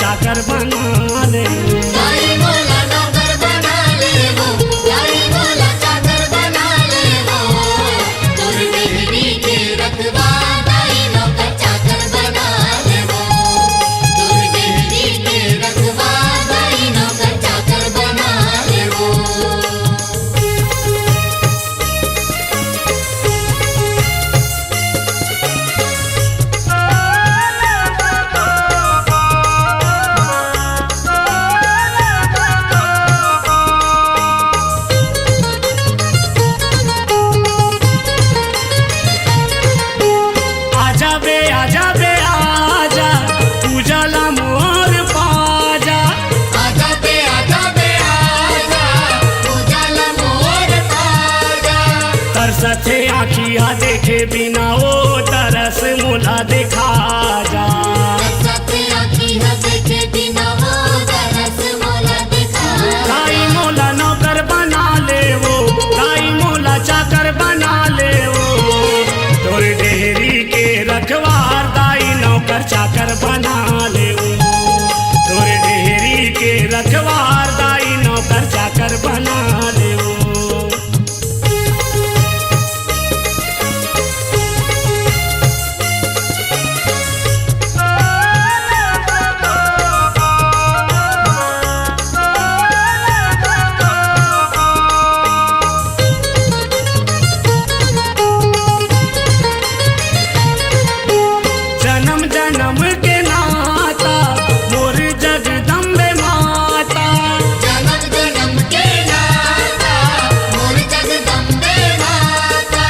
चाकर बना ले दाई मोला नौकर बना ले वो, दाई मोला चाकर बना ले वो, तोर मेहरी के रखवा दाई नौकर चाकर बना ले वो, तोर मेहरी के रखवा दाई नौकर चाकर बना ले वो। सथे आखिया देखे बिना वो तरस मोला दिखा जा, सथे आखिया देखे बिना वो तरस मोला दिखा जा। दाई मोला नौकर बना ले वो, दाई मोला चाकर बना ले वो, तोर डेहरी के रखवार दाई नौकर चाकर बना ले वो, तोर डेहरी के रखवार दाई नौकर चाकर बना ले वो। जन्म जन्म के नाता मोर जगदम्बे माता, जन्म जन्म के नाता मोर जगदम्बे माता,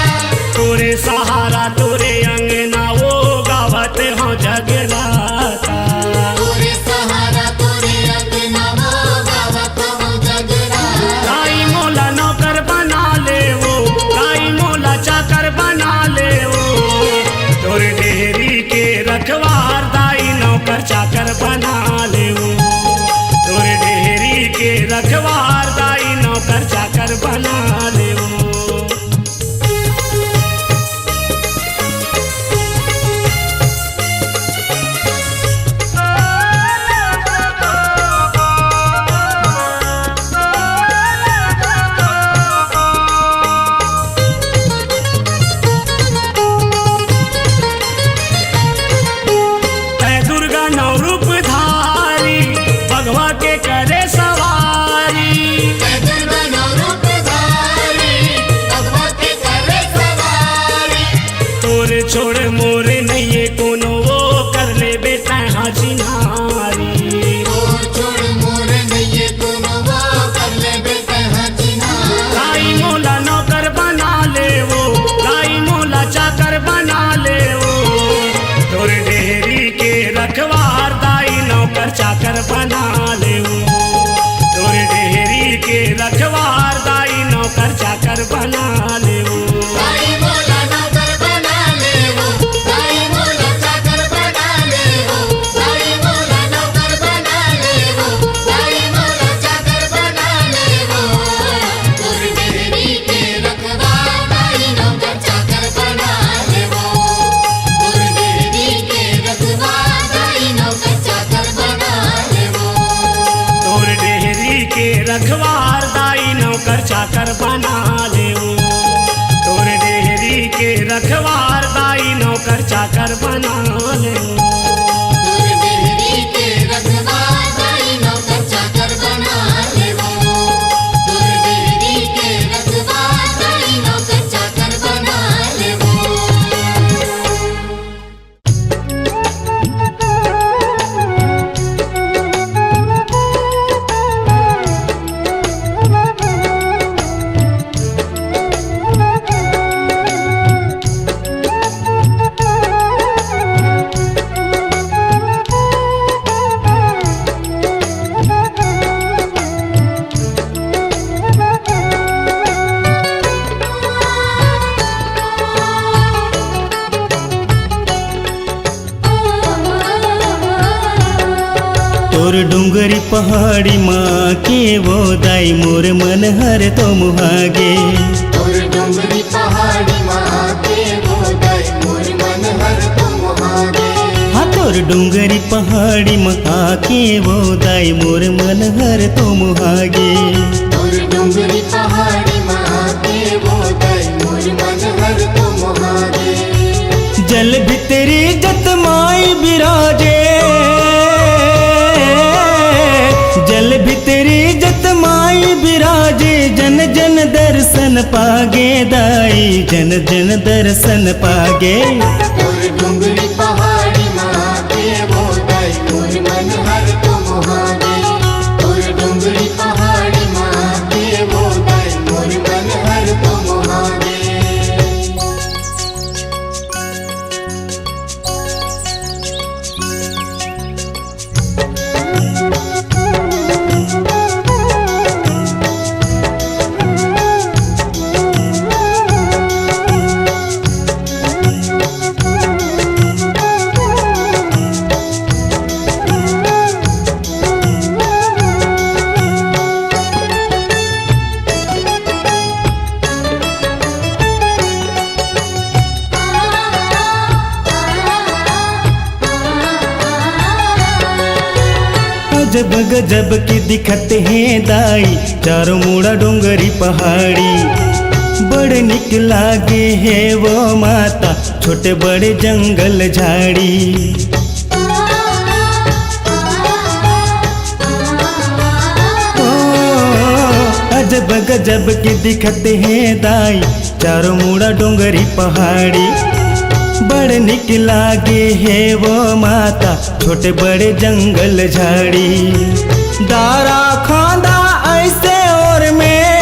तोरे सहारा तोरे अंगना वो गावत हो जगराता, तोरे सहारा तोरे अंगना वो गावत हो जगराता। दाई मोला नौकर बना ले वो, दाई मोला चाकर बना ले वो, तोरे डेहरी के रखवार दाई नौकर चाकर बना ले वो, तोरे डेहरी के रखवार दाई नौकर चाकर बना ले वो। है दुर्गा नौ रूप धारी भगवा के करे सवारी, जय दुर्गा नौ रूप धारी भगवा के करे सवारी, तोरे छोड़ मोरे नहीं कोनो वो कर ले बेटा हाजी नारी, तोर छोड़ मोर नैये कोनो वो कर ले बेटा हजीना। दाई मोला नौकर बना ले वो, दाई मोला चाकर बना ले वो, तोरे डेहरी के रखवार दाई नौकर चाकर बना ले वो, तोरे डेहरी के रखवार दाई नौकर चाकर बना ले वो। दाई मोला नौकर बना ले वो, दाई मोला चाकर बना ले वो, दाई मोला नौकर बना ले वो, दाई मोला चाकर बना ले वो, तोर मेहरी के रखवा दाई नौकर चाकर बना ले वो, तोर मेहरी के रखवा दाई नौकर चाकर बना ले वो। तोर डेहरी के रखवार दाई नौकर चाकर बना ले वो, तोर डेहरी के रखवार दाई नौकर चाकर बना ले वो। तोर मेहरी के रखवा दाई नौकर चाकर बना ले वो, तोर मेहरी के रखवा दाई नौकर चाकर बना ले वो। तोर डोंगरी पहाड़ी माँ के वो दाई मोर मन हर तो मुहागे तोर डोंगरी पहाड़ी माँ के वो दाई मोर मन हर तो मुहागे हाँ तोर डोंगरी पहाड़ी माँ के वो दाई मोर मन हर तो मुहागे तोर डोंगरी पहाड़ी माँ के वो दाई मोर मन हर तो मुहागे जल भितरी जत माई बिराजे जल भितरी जत माई बिराजे जन जन दर्शन पागे दाई जन जन दर्शन पागे तोर डोंगरी पहाड़ी माँ के वो दाई मोर मन हर तो मुहागे तोर डोंगरी पहाड़ी माँ के वो दाई मोर मन हर तो मुहागे गजब गजब की दिखत है दाई चारों मुड़ा डोंगरी पहाड़ी बड़े निक लागे है वो माता छोटे बड़े जंगल झाड़ी ओ, अजब गजब की दिखत है दाई चारों मुड़ा डोंगरी पहाड़ी बड़े निक लागे है वो माता छोटे बड़े जंगल झाड़ी दारा खांदा ऐसे और में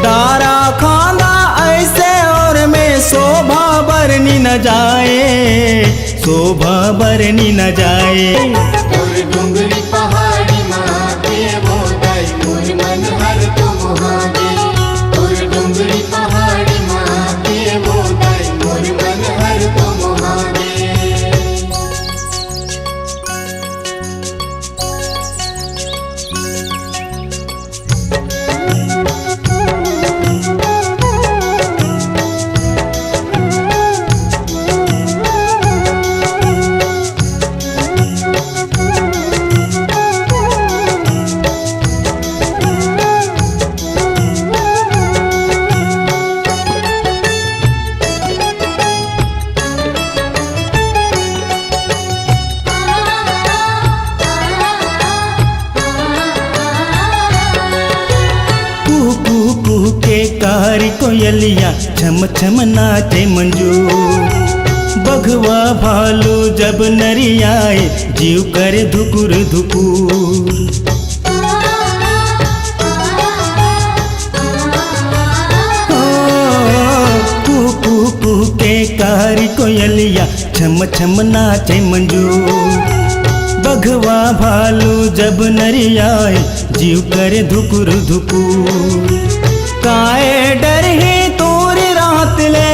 दारा खांदा ऐसे और में शोभा बरनी न जाए शोभा बरनी न जाए तोर डोंगरी पहाड़ी माँ के वो दाई मोर मन हर तो मुहागे तोर डोंगरी पहाड़ी माँ के वो दाई मोर मन हर तो मुहागे कारी कोयलिया छम छम नाचे मंजू बघवा भालू जब नरियाए जीव करे धुकुर धुकुर कू के कारी कोयलिया छम छम नाचे मंजू बघवा भालू जब नरियाए जीव करे धुकुर धुकुर काए डर ही तोर रात ले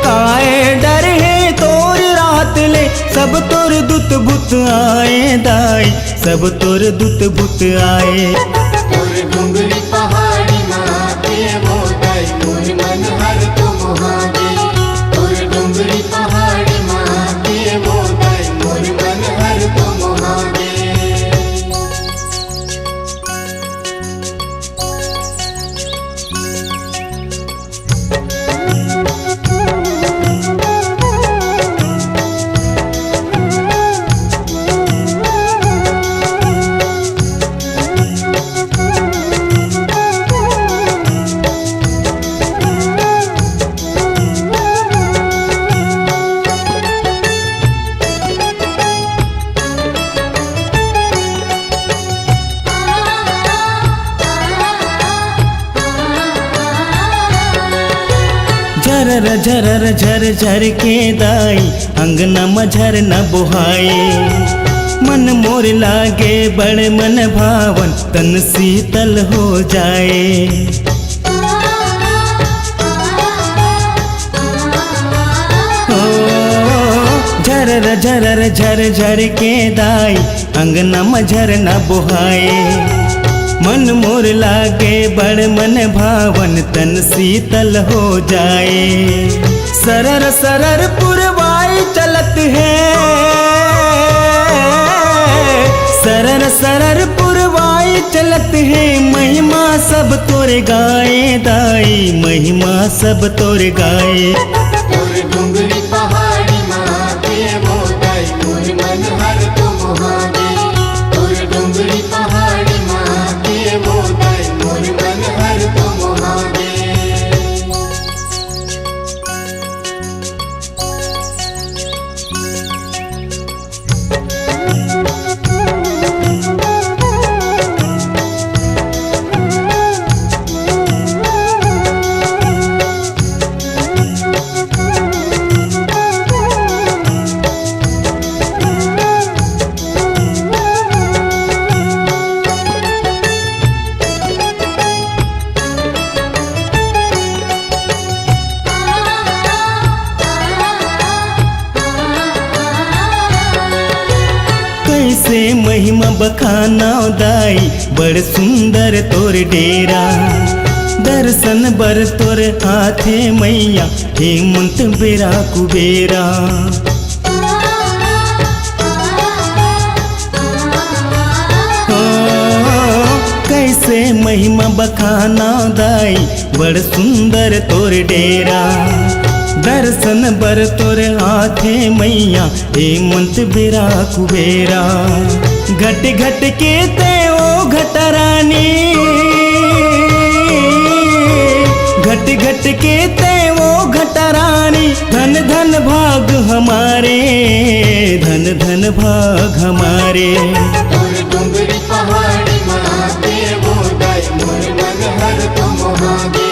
काए डर ही तोर रात ले सब तोर दुत बुत आए दाई सब तोर दुत बुत आए तोर डोंगरी पहाड़ी माँ के वो दाई मोर मन हर तो मुहागे तोर डोंगरी पहाड़ी माँ के वो दाई मोर मन हर तो मुहागे झरर झरर झर झर के दाई अंगना मझर न बोहाए मन मोर लागे बड़ मन भावन तन शीतल हो जाए ओ झरर झरर झर झर के दाई अंगना में झरना बोहाए। मन मोर लागे बड़ मन भावन तन शीतल हो जाए। सरर सरर पुरवाई चलत है, सरर सरर पुरवाई चलत है। महिमा सब तोरे गाए दाई, महिमा सब तोरे गाए। तोर डुंगरी पहाड़ी माँ के मोदाई मोर मन हर तुम हागे। तोर डुंगरी पहाड़ी माँ के मोदाई मोर मन हर तुम हागे। कैसे महिमा बखाना दाई बड़ सुंदर तोर डेरा। दर्शन बर तोर हाथे मैया हेमंत बेरा कुबेरा। कैसे महिमा बखाना दाई बड़ सुंदर तोर डेरा। दर्शन बर तोर हाथे मैया हेमंत बेरा कुबेरा। घट घट के ते ओ घटरानी, घट घट के ते ओ घटरानी। धन धन भाग हमारे, धन धन भाग हमारे। तोर डुंगरी पहाड़ी माँ के मोदाई मोर मन हर तुम हागे।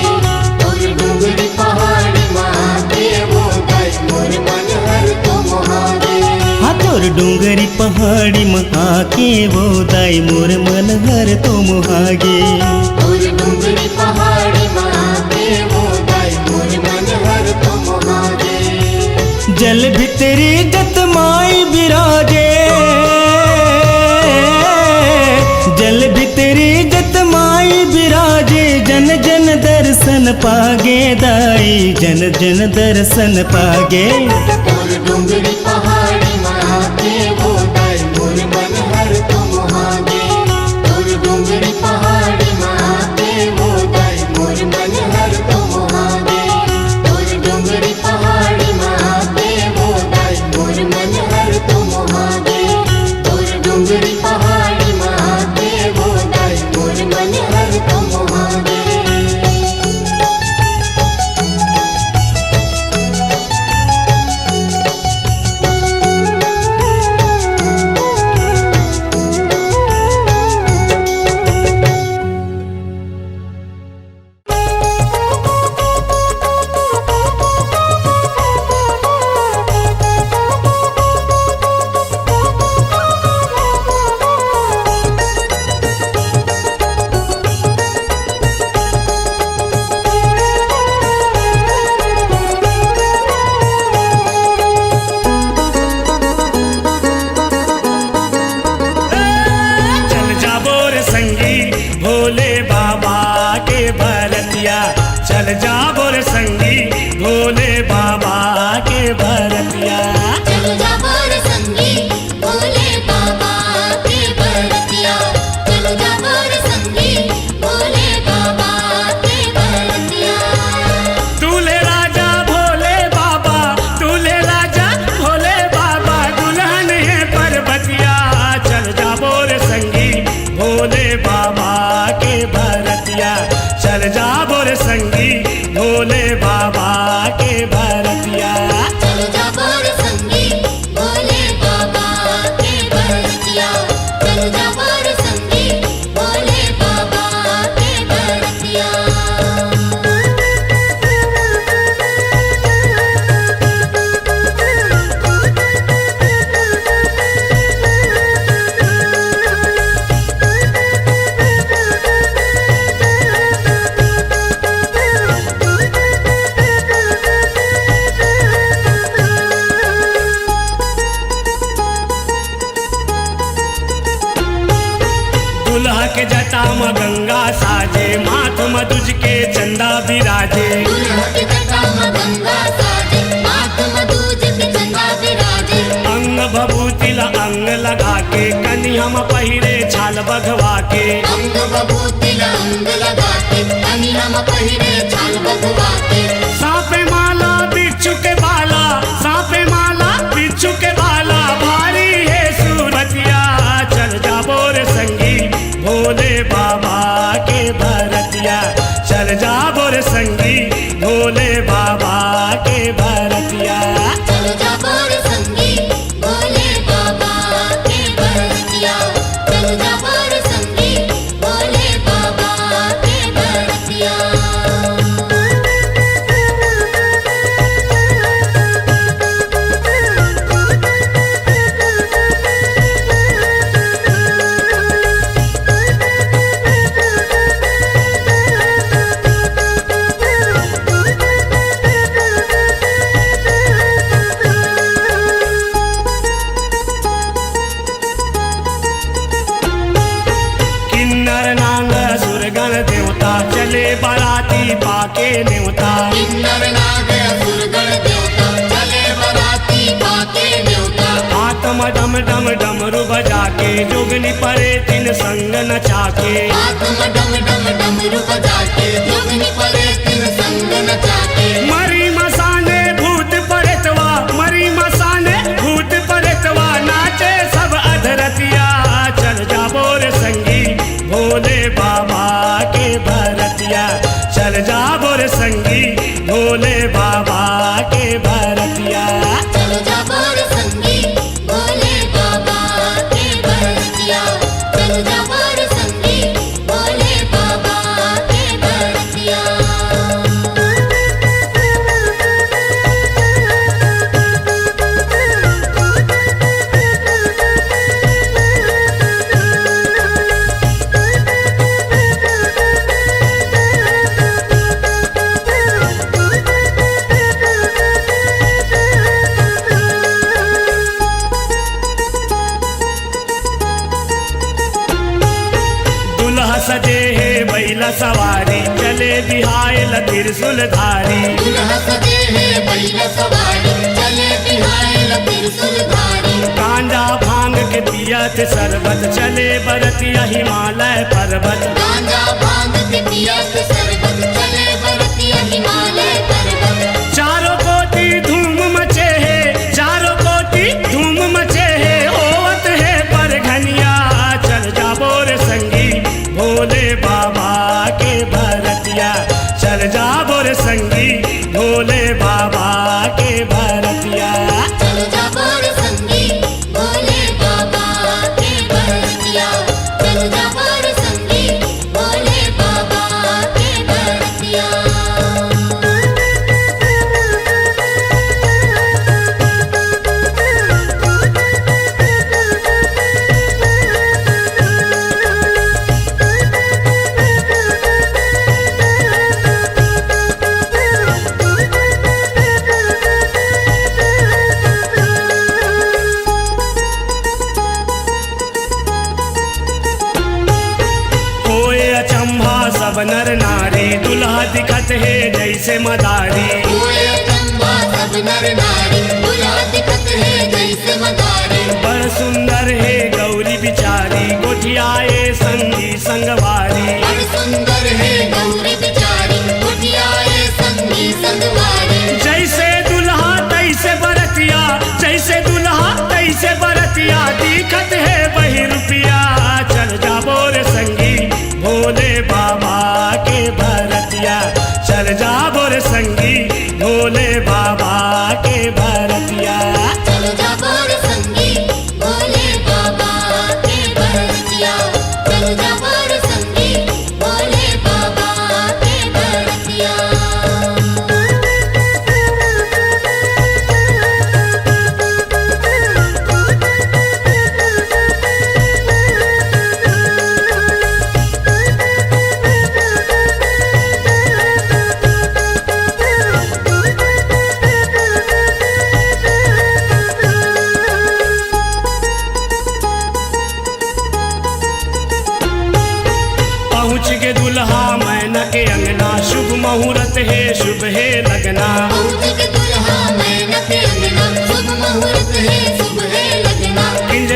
तोर डुंगरी पहाड़ी माँ के मोदाई मोर मन हर तुम हागे। हाँ तोर डूंगरी पहाड़ी में आके वो दाई मोर मन हर तुम हागे। तोर डुंगरी पहाड़ी माँ के मोदाई मोर मन हर तुम हागे। जल भितरी जत माई बिराजे, जल भितरी जत माई बिराजे। जन जन दर्शन पागे दाई, जन जन दर्शन पागे। तोर डुंगरी पहाड़ी माँ के मोदाई मोर मन हर तुम हागे। तोर डुंगरी पहाड़ी माँ के मोदाई मोर मन हर तुम हागे। तोर डुंगरी पहाड़ी माँ के मोदाई मोर मन हर तुम हागे। तोर डुंगरी पहाड़ी माँ के मोदाई मोर मन हर तुम हागे। चल जाबो रे संगी भोले बाबा के भरतिया। चल जाबो रे संगी भोले बाबा के भरतिया। चलो जाबो रे संगी भोले बाबा के भरतिया। चलो जाबो रे संगी भोले बाबा के भरतिया। दूल्हे राजा भोले बाबा, दूल्हे राजा भोले बाबा। दुल्हन है पर्वतिया। चल जाबो रे संगी भोले बाबा के भरतिया। चल जाबो रे संगी भोले बाबा के भरतिया। चलो जाबो रे संगी भोले बाबा रंग लगा के कनिया पहिरे छाल बघवा के अंग बभूति रंग लगा के कनिया पहिरे छाल बघवा के सांपे माला बिच्छू के बाला सांपे माला बिच्छू के बाला भारी है सूरतिया चल जा बोर संगी भोले बाबा के भरतिया चल जा बोर संगी भोले बाबा के भरतिया चल जा बोर संगी भोले बाबा के भरतिया चल जा बोर संगी भोले बाबा के भरतिया किन्नर नांग सुरगण देवता चले बाराती पाके नेवता किन्नर नाग असुरगण देवता चले बराती पाके न्योता आत्म डम डम डमरू बजा के जोगनी परे तीन संग नचा के आत्म डम डम डमरू बजा के जोगनी परे तीन संग नचा के मरी मसाने भूत परेतवा मरी मसाने भूत परेतवा नाचे सब अधरतिया चल जा बोर संगी भोले बाबा के भरतिया चल जा बोर संगी भोले बाबा के भरतिया चल जा बोर संगी भोले बाबा के भरतिया चल जा बोर संगी भोले बाबा के भरतिया दुल्हा सजे है बैला सवारी चले बिहायल त्रिशूल धारी दुल्हा सजे है बैल सवारी चले बिहायल त्रिशूल धारी कांजा भांग के पियत शरबत चले बरतिया हिमालय पर्वत गांजा भांग के पियत शरबत चले बरतिया हिमालय पर्वत चारों कोटि धूम मचे है चारों कोटि धूम मचे है ओवत है पर घनिया चल जा बोर संगी भोले बाबा के भरतिया चल जा बोर संगी भोले बाबा के भरतिया चल जा बोर संगी भोले बाबा के भरतिया चल जा बोर संगी भोले बाबा के भरतिया होए अचंभा सब नर नारी दुल्हा दिखत है जैसे मदारी हुए चंबा सब नर नारी दुल्हा दिखत है जैसे मदारी बड़ सुंदर है गौरी बिचारी गोठियाए संगी संगवारी बड़ सुंदर है गौरी बिचारी कुटियाए संगी संगवारी जैसे दुल्हा तैसे बरतिया जैसे दुल्हा तैसे बरतिया दिखत है वही रुपिया चल जा बोर संगी भोले बाबा के भरतिया चल जा बोर संगी भोले बाबा के भरतिया चल जा बोर संगी भोले बाबा के भरतिया चल जा बोर संगी भोले बाबा के भरतिया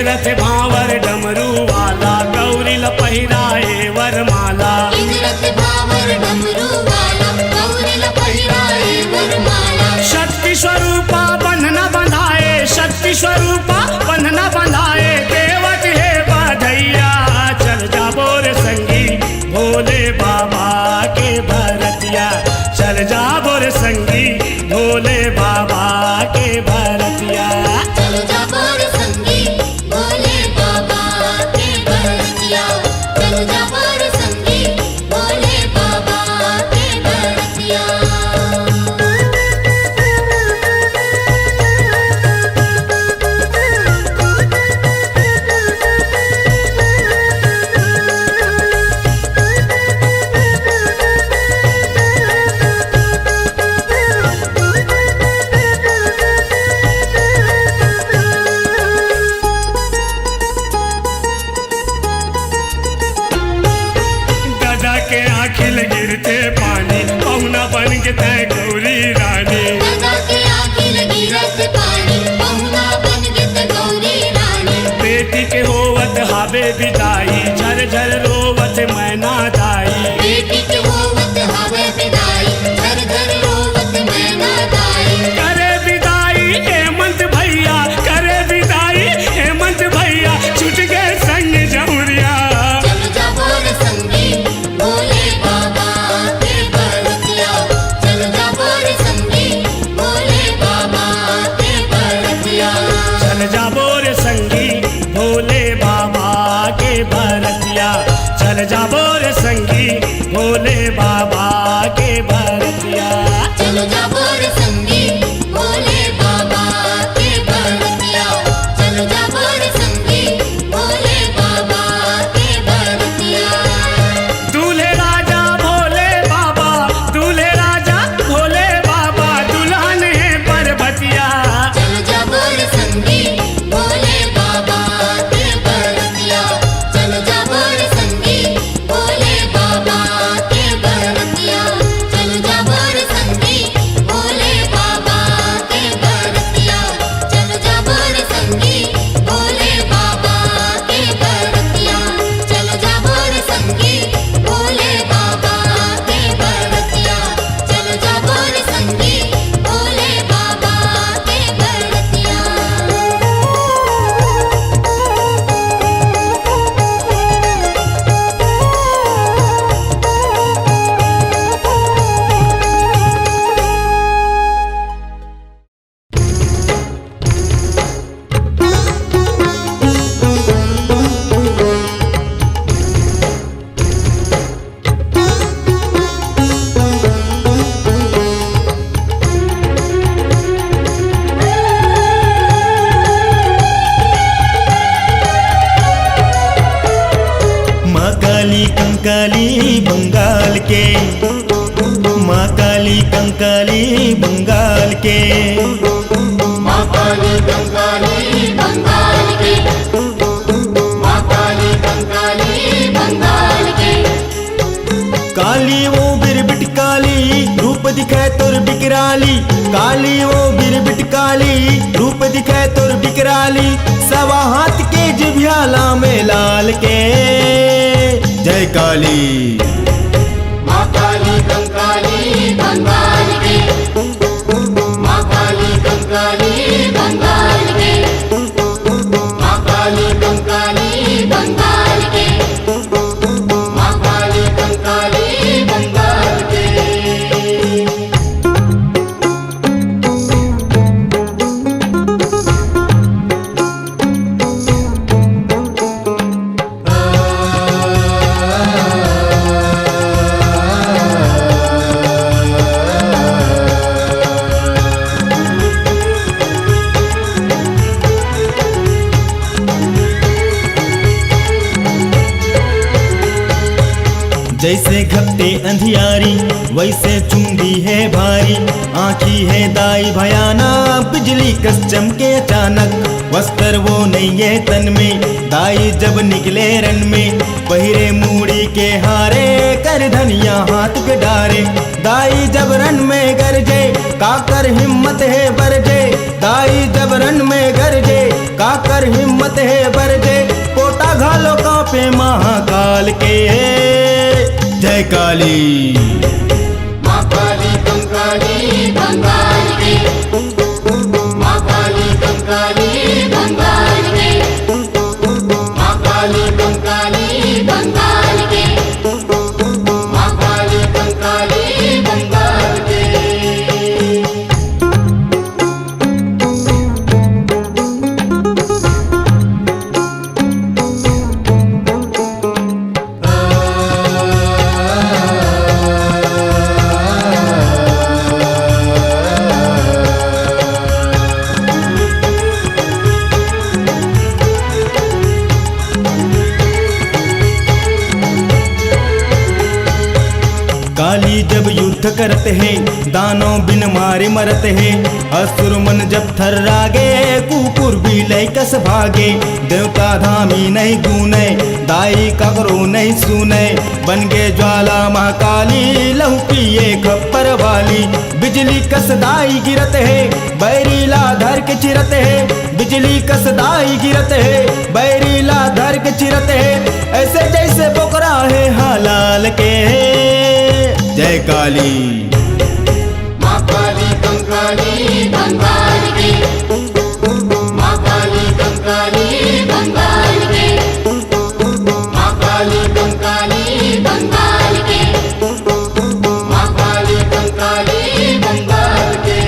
इंद्रथ भावर डमरू वाला गौरी ल पहिराए वरमाला इंद्रथ भावर डमरू वाला गौरी ल पहिराए वरमाला शक्ति स्वरूपा बंधना बंधाए शक्ति स्वरूपा बंधना बंधाए देवत है बधैया चल जा बोर संगी भोले बाबा के भरतिया चल जा बोर संगी भोले बाबा के भरतिया चल जा बोर संगी भोले बाबा के भरतिया चल जा बोर संगी भोले बाबा के भरतिया दादा के आखिल गिरते पानी पहुना बन के तय गौरी रानी दादा के आखिल गिरत पानी पहुना बन गित गौरी रानी बेटी के होवत हावे विदाई झर झर रोवत मैना दाई बेटी के होवत हवे विदाई घर घर रोवत मैना दाई करे विदाई हेमंत भैया करे विदाई हेमंत भैया छूट गए संग जमुरिया चल जा बोर संगी भोले बाबा के भरतिया चल जा बोर संगी भोले बाबा के भरतिया चल जा बोर संगी भोले बाबा के भरतिया चल जा बोर संगी भोले बाबा के भरतिया चल जा बोर संगी भोले बाबा के भरतिया चल जा बोर संगी भोले बाबा के भरतिया दूल्हे राजा भोले बाबा दूल्हे राजा भोले बाबा दुल्हन है पर्वतिया चल जा बोर संगी भोले बाबा के भरतिया चल जा बोर संगी भोले बाबा के भरतिया चल जा बोर संगी भोले बाबा के भरतिया चल जा बोर संगी भोले बाबा के भरतिया चल जा बोर संगी भोले बाबा के भरतिया चल जा बोर संगी भोले बाबा के भरतिया माँ काली कंकाली बंगाल के माँ काली कंकाली बंगाल के माँ काली कंकाली बंगाल के माँ काली कंकाली बंगाल के काली वो बिरबिट काली रूप दिखाए तोर बिकराली काली वो बिरबिट काली रूप दिखाए तोर बिकराली सवा हाथ के जिभ्याला में लाल के जय काली माँ काली कंकाली बंगाल के माँ काली कंकाली बंगाल के माँ काली कंकाली बंगाल के माँ काली कंकाली बंगाल के जैसे घपटे अंधियारी वैसे चुंदी है भारी आँखी है दाई भयाना बिजली कस चमके अचानक वस्त्र वो नहीं है तन में दाई जब निकले रन में पहिरे मूड़ी के हारे कर धनिया हाथ पे डारे दाई जब रन में गरजे काकर हिम्मत है बरजे दाई जब रन में गरजे काकर हिम्मत देह बरजे कोटा घालो कांपे महाकाल के। जय काली। माँ काली कंकाली बंगाल की, माँ काली कंकाली बंगाल की, माँ काली कंकाली बंगाल की, माँ काली कंकाली बंगाल की। काली जब युद्ध करते हैं दानव बिन मारे मरते हैं। असुर मन जब थर्रागे कुकुर भी लैकस भागे। देवता धामी नहीं गूने दाई ककरो नहीं सुने। बन गे ज्वाला महाकाली लहू पिए खप्पर वाली। बिजली कसदाई गिरत है बैरीला धर के चिरत है। बिजली कसदाई गिरत है बैरीला धर के चिरत है। ऐसे जैसे बोकरा है हालाल के। जय काली। माँ काली कंकाली बंगाल की, माँ काली कंकाली बंगाल की, माँ काली कंकाली बंगाल की, माँ काली कंकाली बंगाल की।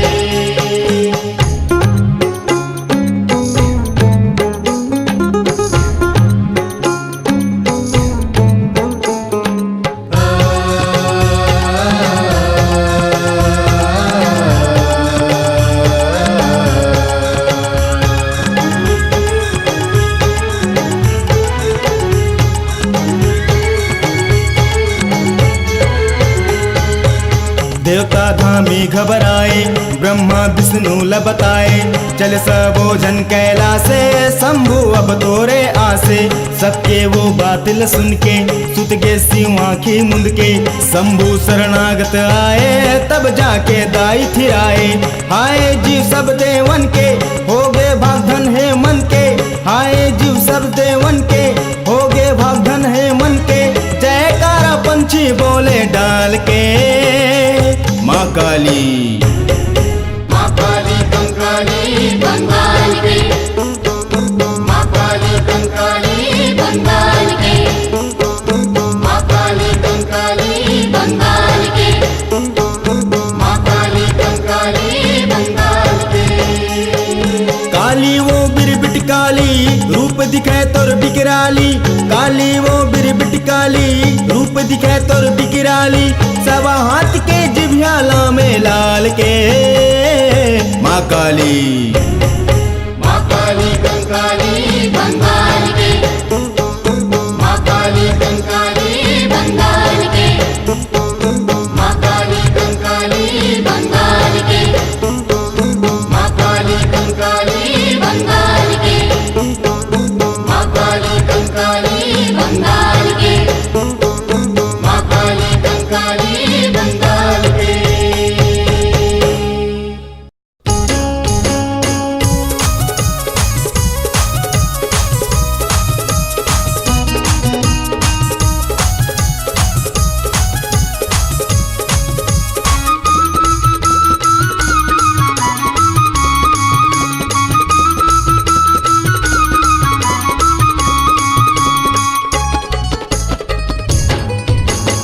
देवता धामी घबराए ब्रह्मा विष्णु लबताए। चल सबो जन कैलासे शंभु अब तोरे आसे। सबके वो बातिल सुन के सुत गे सिंह आँखी मुंद के। शंभु शरणागत आए तब जाके दाई थिराए। हाय जीव सब देवन के हो गे भागधन है मन के। हाय जीव सब देवन के हो गे भागधन है मन के। जयकारा पंछी बोले डाल के। माँ काली। माँ काली कंकाली बंगाल की, माँ काली कंकाली बंगाल की, माँ काली कंकाली बंगाल की, माँ काली कंकाली बंगाल की। काली वो बिरबिट काली रूप दिखे तोर बिकराली। काली वो बिरबिट काली रूप दिखे तोर बिकराली। सब हाथ के जिभ्याला में लाल के। माँ काली। माँ काली कंकाली बंगाल की, माँ काली कंकाली बंगाल की, माँ काली कंकाली बंगाल की, माँ काली कंकाली बंगाल की, माँ काली कंकाली बंगाल की, माँ काली कंकाली बंगाल की।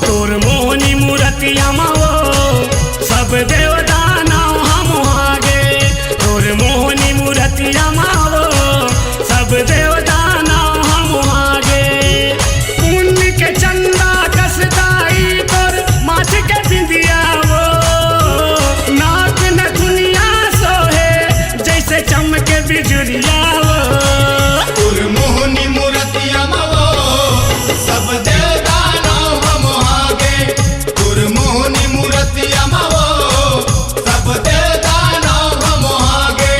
तोर मोहनी मूर्तिया माओ सब देवदाना हम आगे। तोर मोहनी मूर्तिया माओ सब देवदाना हम आगे। पुण्य के चंदा कसदाई तोर माथ के बिंदिया वो। नाक न दुनिया सोहे जैसे चमके बिजुरिया वो। मोहनी मूर्तिया मावो सब देवदाना हम आगे। मोहनी मूर्तिया मावो सब देवदाना हम आगे।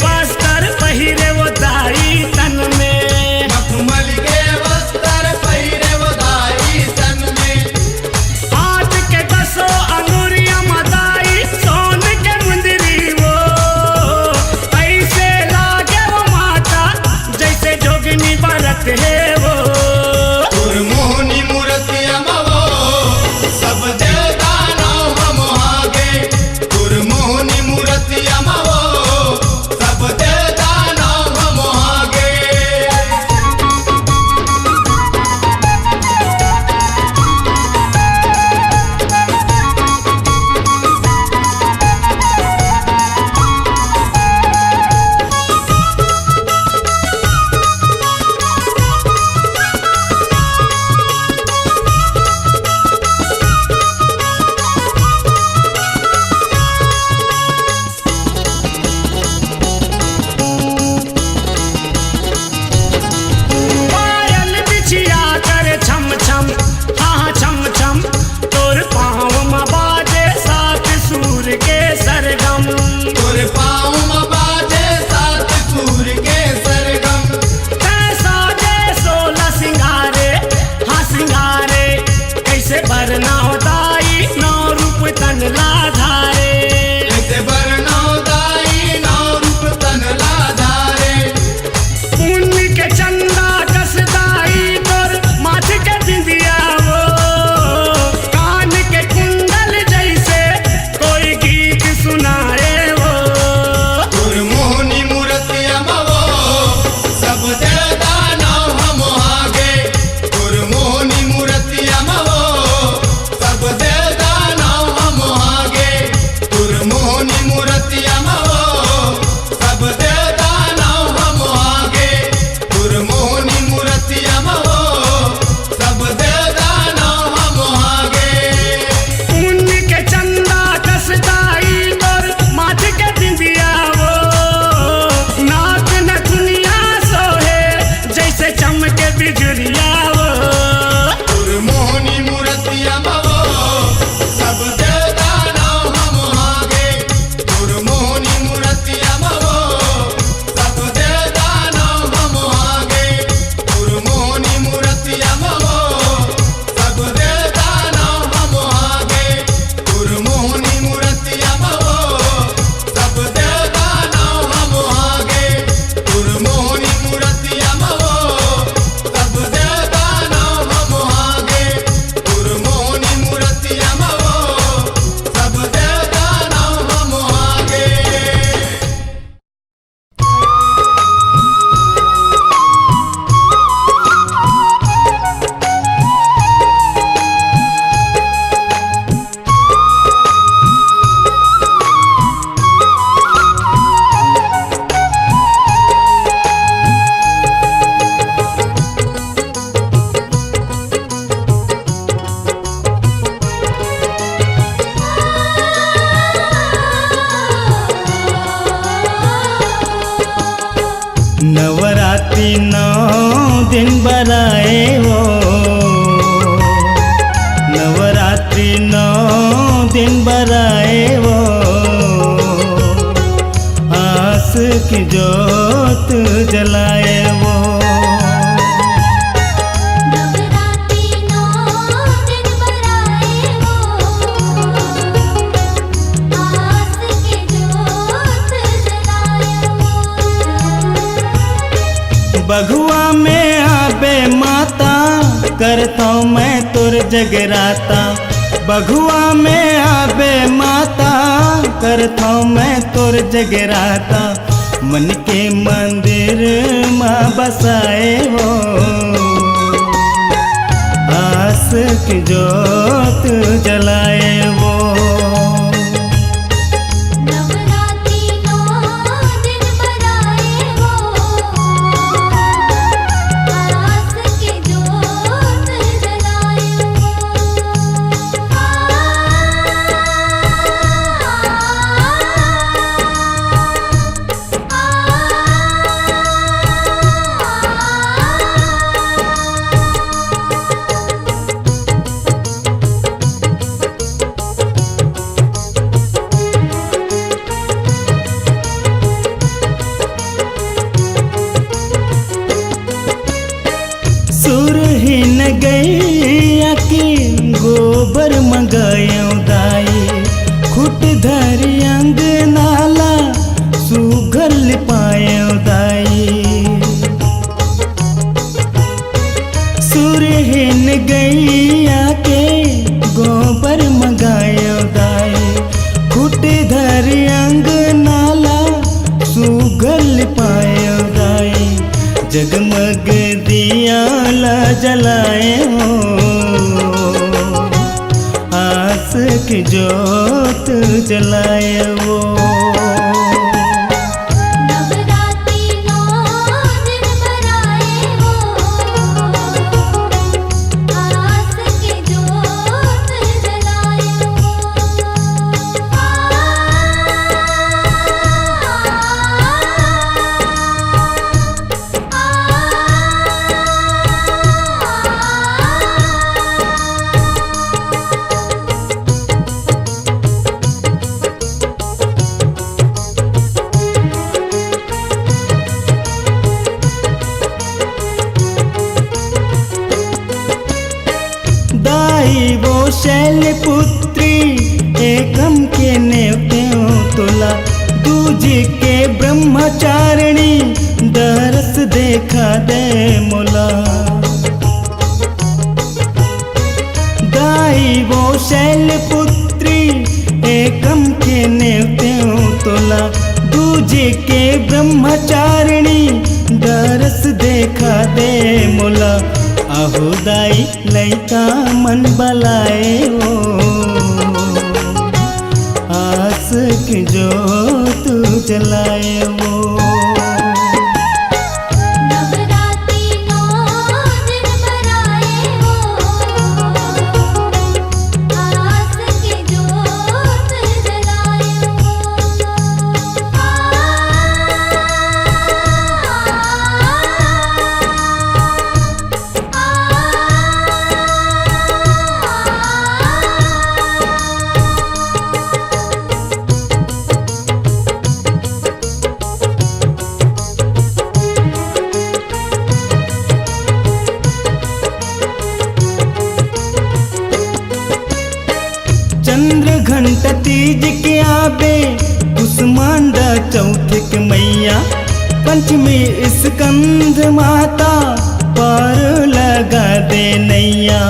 वस्त्र पहिरे वो दाई तन में, मखमल के वस्त्र पहिरे वो दाई तन में, हाथ के 10 अंगुरिया मदाई सोन के मुंदरी वो, ऐसे लागे वो माता जैसे जोगनी बरत है वो। गुरमोहनी मूर्तिया मवो सब देवता नाव हम आगे, गुरमोहनी मूर्तिया मवो सब देवता नाव हम आगे। पायल बिछिया कर छम छम, हाँ छम छम, तोर पाँव में बाजे 7 सूर के सरगम। तुर पाँव में बाजे 7 सूर के सरगम, कैसा जे 16 सिंगारे, हाँ सिंगारे, कैसे भरना होताई 9 रूप तन लाधारे। ऐसे बरनाव दाई नाव रूप तन लाधारे, पुण्य के चंदा कसदाई तोर माथ के बिंदिया वो, कान के कुंडल जैसे कोई गीत सुनाए वो। गुरमोहनी मूर्तिया मवो सब देवता नाव हम आगे, गुरमोहनी मूर्तिया मवो सब देवता नाव हम आगे, गुरमोहनी मूर्तिया मवो सब देवता नाव हम आगे, गुरमोहनी मूर्तिया मवो सब देवता नाव हम आगे। पुण्य के चंदा कसदाई तोर माथ के बिंदिया वो, नाक नथुनिया सोहे जैसे चमके बिजुरिया वो। गुरमोहनी मूर्तिया मवो सब देवता नाव हम आगे, गुरमोहनी मूर्तिया मवो सब देवता नाव हम आगे, गुरमोहनी मूर्तिया मवो सब देवता नाव हम आगे, गुरमोहनी मूर्तिया मवो सब देवता नाव हम आगे, गुरमोहनी मूर्तिया मवो सब देवता नाव हम आगे, गुरमोहनी मूर्तिया मवो सब देवता नाव हम आगे। नवरात्रि 9 दिन बराए वो, नवरात्रि 9 दिन बराए वो, आस की जोत जलाए वो। नवरात्रि 9 दिन बराए वो, आस के जोत जलाए वो। बघुआ में आबे माता, करता हूँ मैं तुर जगराता। बघुआ में आबे माता, करता हूँ मैं तुर जगराता। मन के मंदिर माँ बसाए हो, आस की जोत जलाए वो। नवरात्रि 9 दिन बराए वो, आस के जोत जलाए वो। गैया के गोबर मंगायो दाई खुट धरी अंग नाला सुघर पायो दाई सुरहीन गैया के गोबर मंगायो दाई खुट धरी अंग नाला सुघर पायो दाई जगमग दिया ला जलाए हो आस की जोत जलाए वो नवरात्रि 9 दिन बराए हो आस के जोत जलाए दाई वो शैलपुत्री एकम के नेवत्यों तुला दूजी के ब्रह्मचारिणी दरस देखा दे मोला दाई वो शैलपुत्री एकम के नेवत्यों तुला दूजी के ब्रह्मचारिणी दरस देखा दे मोला आहो दाई लैका मन बलाए हो आस की जोत जलाए वो नवरात्रि 9 दिन बराए हो आस के जोत जलाए चंद्र घंटा तीज के आबे कुसमांडा चौथिक मैया पंचमी स्कंद माता पार लगा दे नैया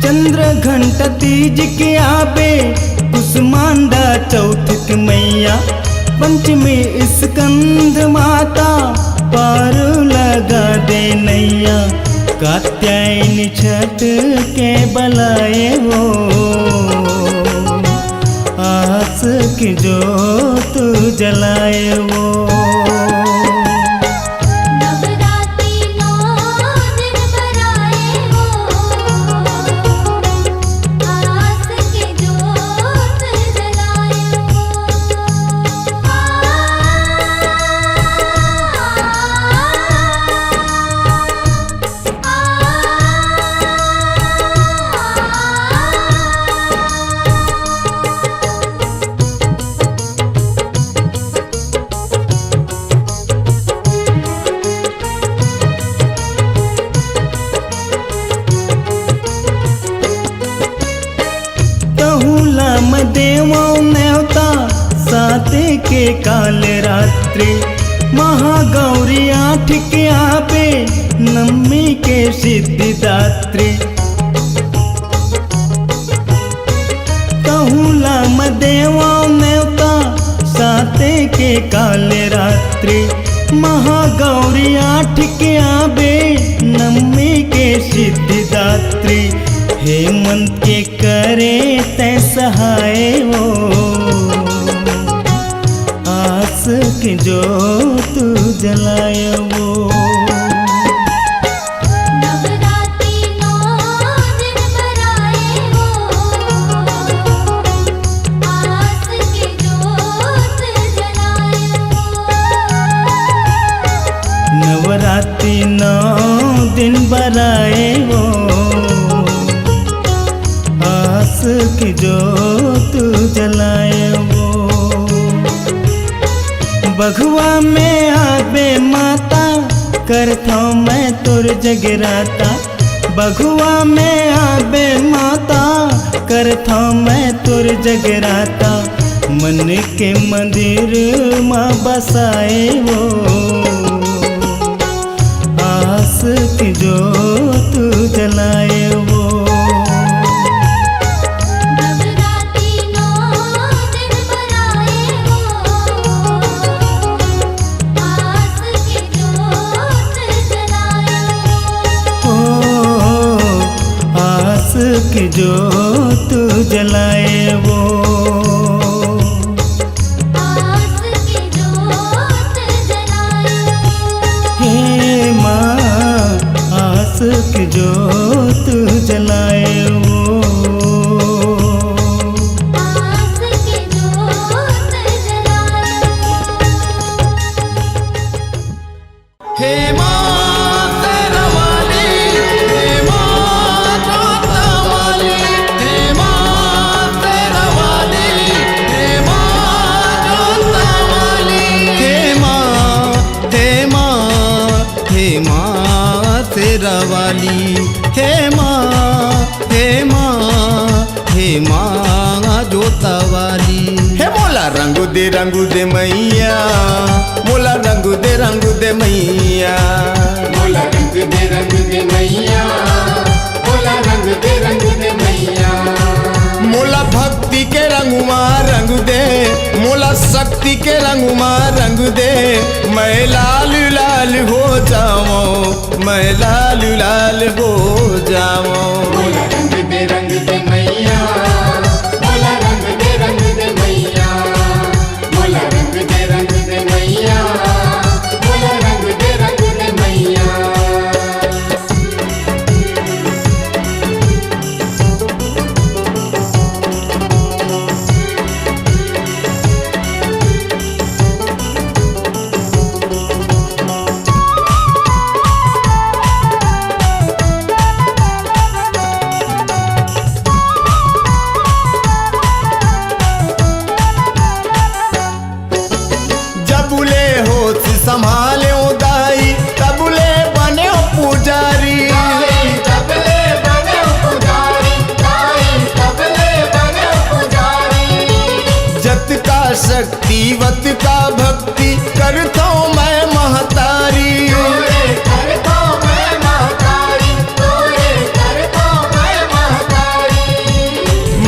चंद्र घंटा तीज के आबे कुसमांडा चौथिक मैया पंचमी स्कंद माता पार लगा दे नैया कात्यायनी छठ के बलाए हो आस की जोत जलाए वो नवरात्रि 9 दिन बराए हो आस के जोत जलाए देवों नेवता साते के काल रात्रि महागौरी 8 के आपे नम्मी के सिद्धिदात्री कहूला देवों नेवता साते के काल रात्रि महागौरी 8 के आबे नम्मी के सिद्धिदात्री हेमंत के करे तै सहाय हो आस की जोत जलाए वो नवरात्रि 9 दिन बराए हो आस के जोत जलाए नवरात्रि 9 दिन बराए हो आस की जोत जलाए वो बघुआ में आबे माता करथो मैं तोर जगराता, बघुआ में आबे माता, करथो मैं तोर जगराता, मन के मंदिर माँ बसाए वो, आस की जोत जलाए वो। नवरात्रि 9 दिन बराए हो, आस की जोत जलाए हो। ओ आस की जोत जलाए वो, आस की जोत जलाए हो। हे माँ आस की जोत जलाए वो। आस की जोत जलाए हो। हे माँ तेरा वाली, हे माँ जोता वाली, हे माँ तेरा वाली, हे माँ जोता वाली, हे माँ, हे माँ, हे माँ तेरा वाली, हे माँ, हे माँ, हे माँ जोता वाली। हे मोला रंगू दे मैया, मोला रंगू दे मैया, मोला रंग दे मैया, मोला रंग दे मैया। मोला भक्ति के रंगुमा रंग दे, मोला शक्ति के रंगुमा रंग दे, मैं लाल लाल हो जाऊं, मैं लाल लाल हो जाऊं। मोला रंग दे मैया, मोला रंग दे मैया, मोला रंग दे मैया, मोला रंग दे मैया। जबुले होश संभाले दाई, तबुले बने पुजारी, तबले बने पुजारी, तबले बने पुजारी। जत का शक्ति वत का भक्ति करता हूँ मैं महतारी। तोरे करता मैं महतारी, तोरे करता मैं महतारी।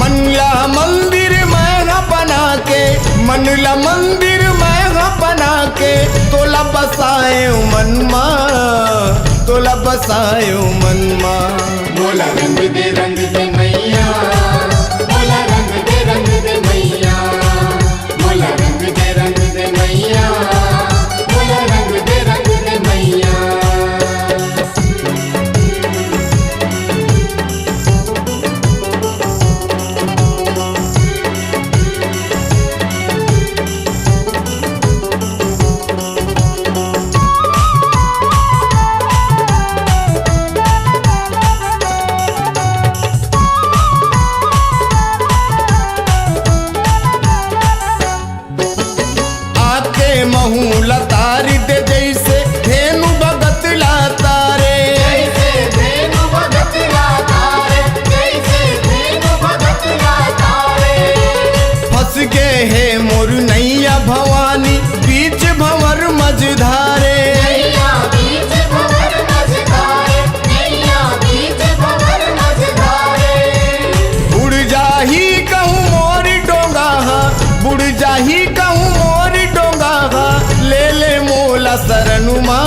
मनला मंदिर मैं बना के, मनला मंदिर मैं बना के, तोला बसाए मनमा, तोला बसाए मनमा। मोला रंग दे मैया, मोला रंग दे मैया, मोला रंग दे मैया, मोला रंग दे मैया। आके महू लतारी दे जैसे धेनु भगत लातारे, जैसे धेनु भगत लातारे, जैसे धेनु भगत लातारे। फंस गए है मोर नैया भवानी, बीच भंवर मझधारे। नैया बीच भंवर मझधारे, नैया बीच भंवर मझधारे। बुड़ जाही कहूँ मोर डोंगा, बुड़ जाही कहूँ मोर डोंगा, ले मोला शरणुमा,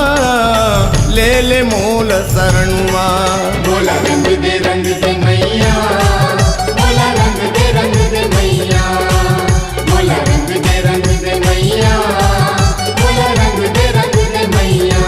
ले मोला शरणुमा। मोला रंग दे मैया, मोला रंग दे मैया, मोला रंग दे मैया, मोला रंग दे मैया।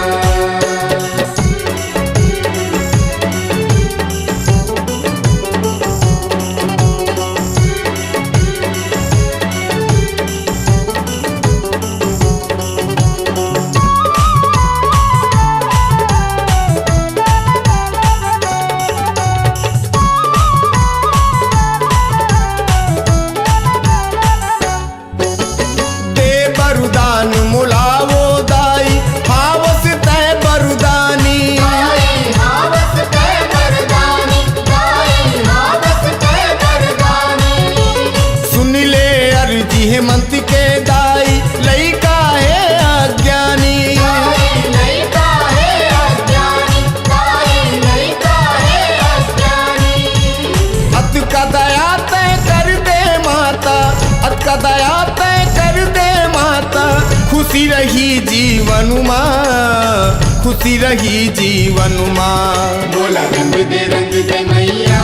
खुशी रही जीवन माँ, खुशी रही जीवन माँ। मोला रंग दे मैया,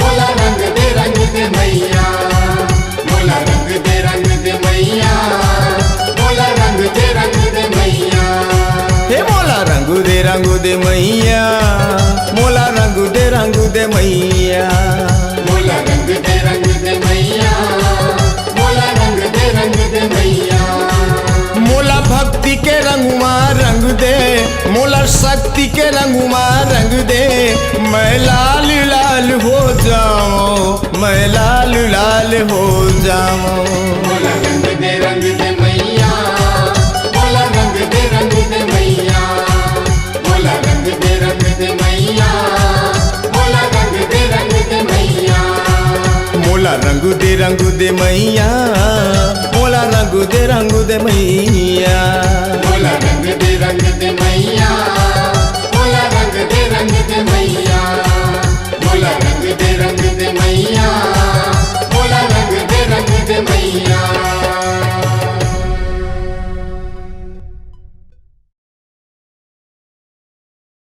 मोला रंग दे मैया, मोला रंग दे मैया, मोला रंग दे मैया। हे मोला रंग दे मैया, मोला रंग दे मैया। मोला रंग दे मैया, मोला रंग दे मैया। मोला भक्ति के रंगुमा रंग दे, मोला शक्ति के रंगुमा रंग दे। मैं लाल लाल हो जाऊं, मैं लाल लाल हो जाऊं। मोला रंग दे मैया, मोला रंग दे मैया, मोला रंग दे मैया, मोला रंग दे मैया। मोला रंग दे मैया, मोला रंग दे मैया।